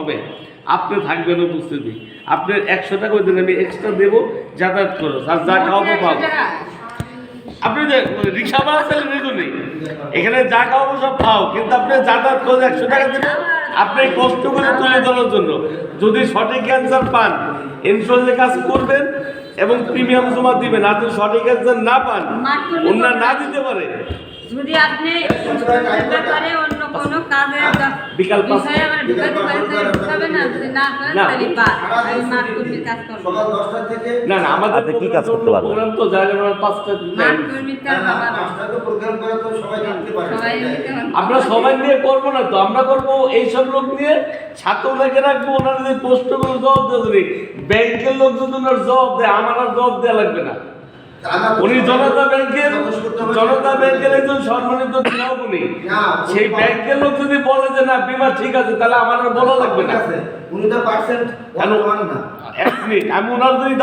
হবে, আপনি থাকবেন উপস্থিতি, আপনার 100 টাকা ওই দিন আমি এক্সট্রা দেবো যাতায়াত খরচ, আর যা খাওয়াবো পাবো। আপনি যে রিক্সা ভাড়া চাইলেন এই জন্যই, এখানে যা খাওয়াবো সব খাও, কিন্তু আপনি যাতায়াত খরচ 100 টাকা দেবেন আপনি কষ্ট করে তুলে ধরার জন্য। যদি সঠিক অ্যান্সার পান ইন্স্যুরেন্সের কাজ করবেন এবং প্রিমিয়াম জমা দিবেন, আর যদি সঠিক অ্যান্সার না পান অন্য না দিতে পারে। যদি আপনি ব্যাপারে অন্য কোনো কাজের বিকাল বিষয়ে আমার ঢুকাতে পারেন তাহলে ঢুকাবেন, না যদি না করেন তাহলে বাদ। আমি মাঠ কর্মীর কাজ করব। সকাল 10টা থেকে না না, আমাদের কি কাজ করতে পারবেন? প্রোগ্রাম তো জায়গা 5টা মাঠ কর্মীর কাজ না, আমার 5টা তো প্রোগ্রাম করে তো সবাই জানতে পারে। সবাই নিতে পারবে। আমরা সবাই নিয়ে করবো না তো, আমরা করবো এইসব লোক নিয়ে, ছাত্রদেরকে রাখবো, ওনারা যদি প্রশ্নগুলো জবাব দেবে, ব্যাংকের লোক যদি ওনার জবাব দেয় আমার আর জবাব দেওয়া লাগবে না। উনি জনতা ব্যাংকের একজন সম্মানিত গ্রাহক, উনি সেই ব্যাংকের লোক যদি বলে যে না বিমা ঠিক আছে তাহলে আমার আর বলা লাগবে না। উনি তো পার্সেন্ট কেন? ওয়ান না। 1 মিনিট, আমি ওনার যদি